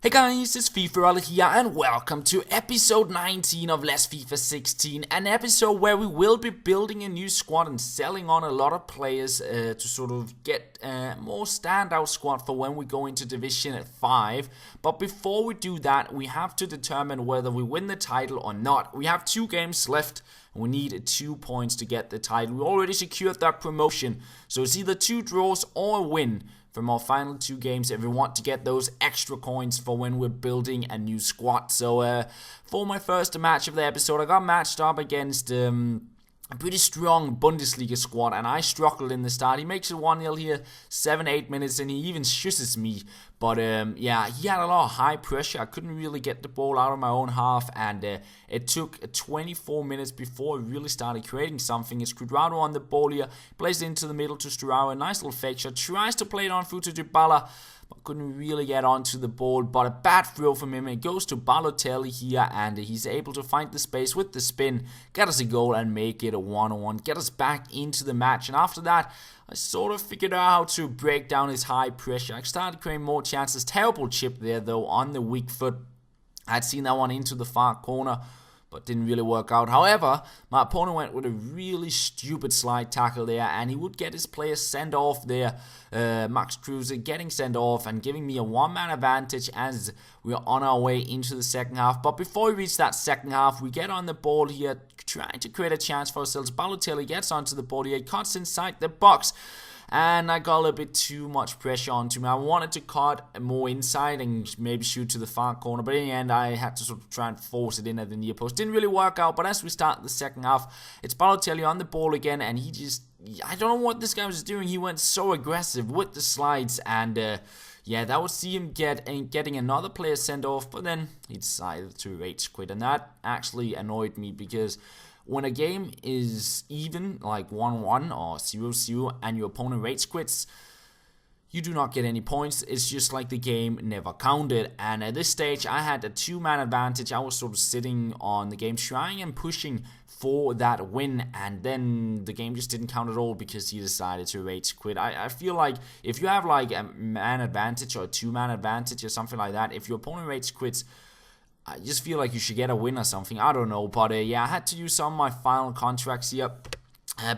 Hey guys, it's FifaRalle here and welcome to episode 19 of Let's FIFA 16, an episode where we will be building a new squad and selling on a lot of players to sort of get a more standout squad for when we go into Division 5. But before we do that, we have to determine whether we win the title or not. We have 2 games left and we need 2 points to get the title. We already secured that promotion, so it's either 2 draws or a win from our final 2 games if we want to get those extra coins for when we're building a new squad. So for my first match of the episode, I got matched up against a pretty strong Bundesliga squad, and I struggled in the start. He makes it 1-0 here, 7-8 minutes, and he even shusses me. But yeah, he had a lot of high pressure. I couldn't really get the ball out of my own half, and it took 24 minutes before I really started creating something. It's Cuadrado on the ball here, plays it into the middle to Sturaro, a nice little fake shot, tries to play it on through to Dybala, but couldn't really get onto the ball. But a bad throw from him. It goes to Balotelli here, and he's able to find the space with the spin, get us a goal, and make it a 1-1, get us back into the match. And after that, I sort of figured out how to break down his high pressure. I started creating more chances. Terrible chip there, though, on the weak foot. I'd seen that one into the far corner, but didn't really work out. However, my opponent went with a really stupid slide tackle there, and he would get his player sent off there. Max Kruse getting sent off and giving me a 1-man advantage as we're on our way into the second half. But before we reach that second half, we get on the ball here, trying to create a chance for ourselves. Balotelli gets onto the ball here, he cuts inside the box, and I got a little bit too much pressure onto me. I wanted to cut more inside and maybe shoot to the far corner, but in the end I had to sort of try and force it in at the near post. Didn't really work out, but as we start the second half, it's Balotelli on the ball again, and he just, I don't know what this guy was doing. He went so aggressive with the slides, and yeah, that would see him getting another player sent off, but then he decided to rage quit, and that actually annoyed me because when a game is even, like 1-1 or 0-0, and your opponent rage quits, you do not get any points. It's just like the game never counted. And at this stage, I had a 2-man advantage. I was sort of sitting on the game, trying and pushing for that win, and then the game just didn't count at all because he decided to rage quit. I feel like if you have like a man advantage or a 2-man advantage or something like that, if your opponent rage quits, I just feel like you should get a win or something. I don't know, but yeah, I had to use some of my final contracts here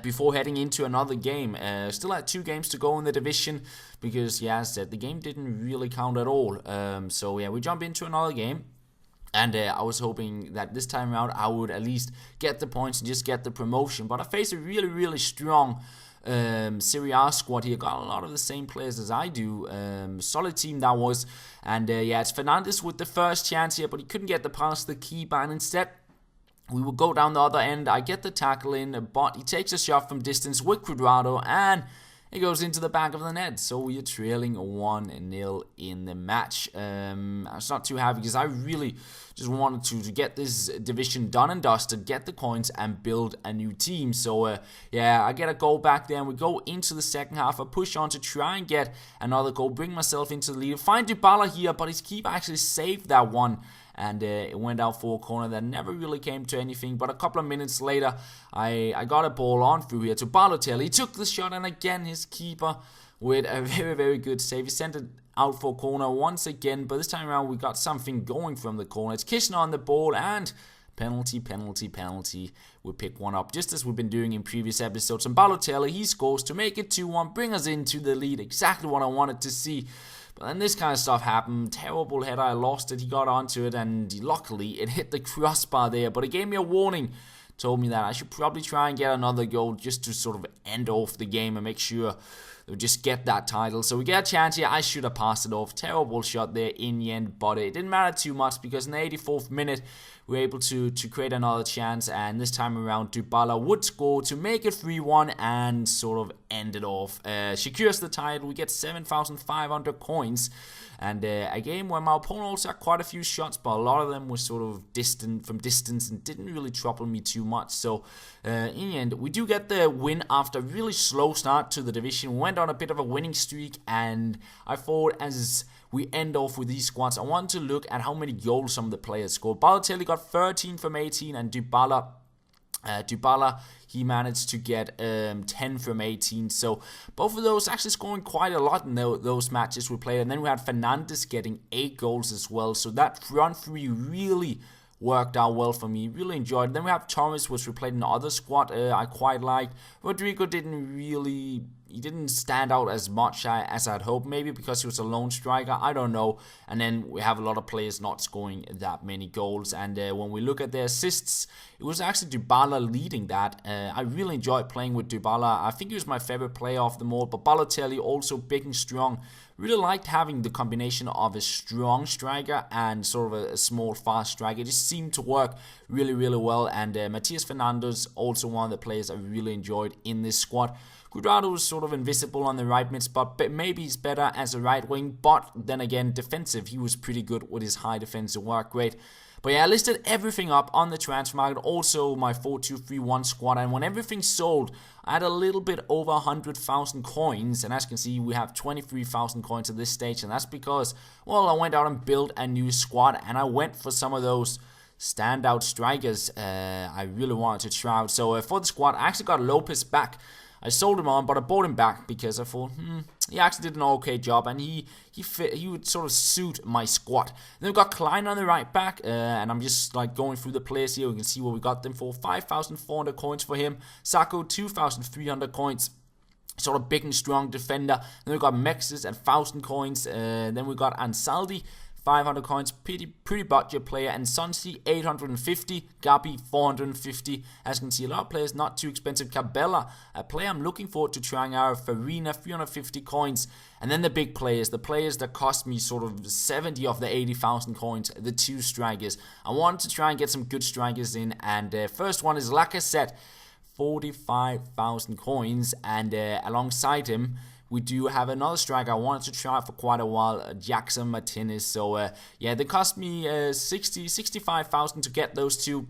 before heading into another game. Still had 2 games to go in the division because, yeah, as I said, the game didn't really count at all. So yeah, we jump into another game. And I was hoping that this time around I would at least get the points and just get the promotion. But I faced a really, really strong Serie A squad here. Got a lot of the same players as I do. Solid team that was. And yeah, it's Fernandes with the first chance here, but he couldn't get the pass to the keeper. And instead, we will go down the other end. I get the tackle in, but he takes a shot from distance with Cuadrado, and it goes into the back of the net. So we are trailing 1-0 in the match. I was not too happy because I really just wanted to get this division done and dusted, get the coins, and build a new team. So yeah, I get a goal back there, and we go into the second half. I push on to try and get another goal, bring myself into the lead. Find Dybala here, but his keeper actually saved that one, and it went out for a corner that never really came to anything. But a couple of minutes later, I got a ball on through here to Balotelli. He took the shot, and again his keeper with a very, very good save. He sent it out for a corner once again, but this time around we got something going from the corner. It's Kishner on the ball, and penalty. We pick one up, just as we've been doing in previous episodes. And Balotelli, he scores to make it 2-1, bring us into the lead. Exactly what I wanted to see. But then this kind of stuff happened. Terrible header, I lost it, he got onto it, and luckily it hit the crossbar there. But it gave me a warning, told me that I should probably try and get another goal just to sort of end off the game and make sure they'll just get that title. So we get a chance here. I should have passed it off. Terrible shot there in the end, but it didn't matter too much because in the 84th minute we were able to create another chance, and this time around Dybala would score to make it 3-1 and sort of end it off. Secures the title. We get 7,500 coins, and a game where my opponent also had quite a few shots, but a lot of them were sort of distant from distance and didn't really trouble me too much. So in the end, we do get the win after a really slow start to the division. We went on a bit of a winning streak, and I thought as we end off with these squads, I want to look at how many goals some of the players scored. Balotelli got 13 from 18, and Dybala Dybala, he managed to get 10 from 18. So both of those actually scoring quite a lot in those matches we played. And then we had Fernandes getting 8 goals as well. So that front three really worked out well for me. Really enjoyed it. Then we have Thomas, which we played in the other squad. I quite liked. Rodrigo didn't stand out as much as I'd hoped. Maybe because he was a lone striker. I don't know. And then we have a lot of players not scoring that many goals. And when we look at their assists, it was actually Dybala leading that. I really enjoyed playing with Dybala. I think he was my favorite player of them all. But Balotelli also big and strong. Really liked having the combination of a strong striker and sort of a small, fast striker. It just seemed to work really, really well. And Matías Fernandes, also one of the players I really enjoyed in this squad. Cuadrado was sort of invisible on the right mid spot, but maybe he's better as a right wing. But then again, defensive, he was pretty good with his high defensive work rate. But yeah, I listed everything up on the transfer market, also my 4-2-3-1 squad, and when everything sold, I had a little bit over 100,000 coins, and as you can see, we have 23,000 coins at this stage, and that's because, well, I went out and built a new squad, and I went for some of those standout strikers I really wanted to try out. So for the squad, I actually got Lopez back. I sold him on, but I bought him back because I thought, he actually did an okay job, and he would sort of suit my squad. Then we've got Klein on the right back, and I'm just like going through the players here. We can see what we got them for. 5,400 coins for him. Sacco, 2,300 coins. Sort of big and strong defender. Then we've got Mexes at 1,000 coins. Then we got Ansaldi, 500 coins, pretty budget player, and Sonsi 850, Gabi 450. As you can see, a lot of players not too expensive. Cabela, a player I'm looking forward to trying out. Farina 350 coins, and then the big players, the players that cost me sort of 70 of the 80,000 coins, the 2 strikers. I wanted to try and get some good strikers in, and first one is Lacazette, 45,000 coins, and alongside him, we do have another striker I wanted to try for quite a while, Jackson Martinez. So, yeah, they cost me 65,000 to get those 2,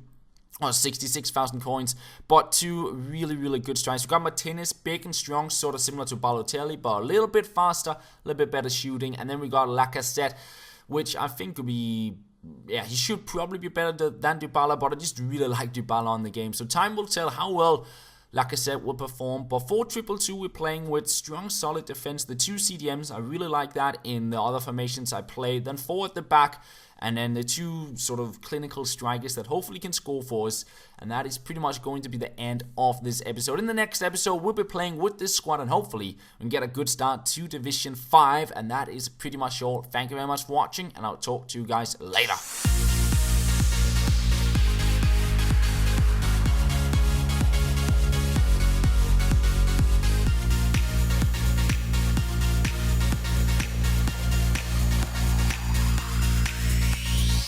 or 66,000 coins, but 2 really, really good strikers. We got Martinez, big and strong, sort of similar to Balotelli, but a little bit faster, a little bit better shooting. And then we got Lacazette, which I think could be, yeah, he should probably be better than Dybala, but I just really like Dybala on the game. So time will tell how well Lacazette will perform. But 4-2-2, we're playing with strong, solid defense. The 2 CDMs, I really like that in the other formations I played. Then 4 at the back, and then the 2 sort of clinical strikers that hopefully can score for us. And that is pretty much going to be the end of this episode. In the next episode, we'll be playing with this squad, and hopefully we can get a good start to Division 5. And that is pretty much all. Thank you very much for watching, and I'll talk to you guys later.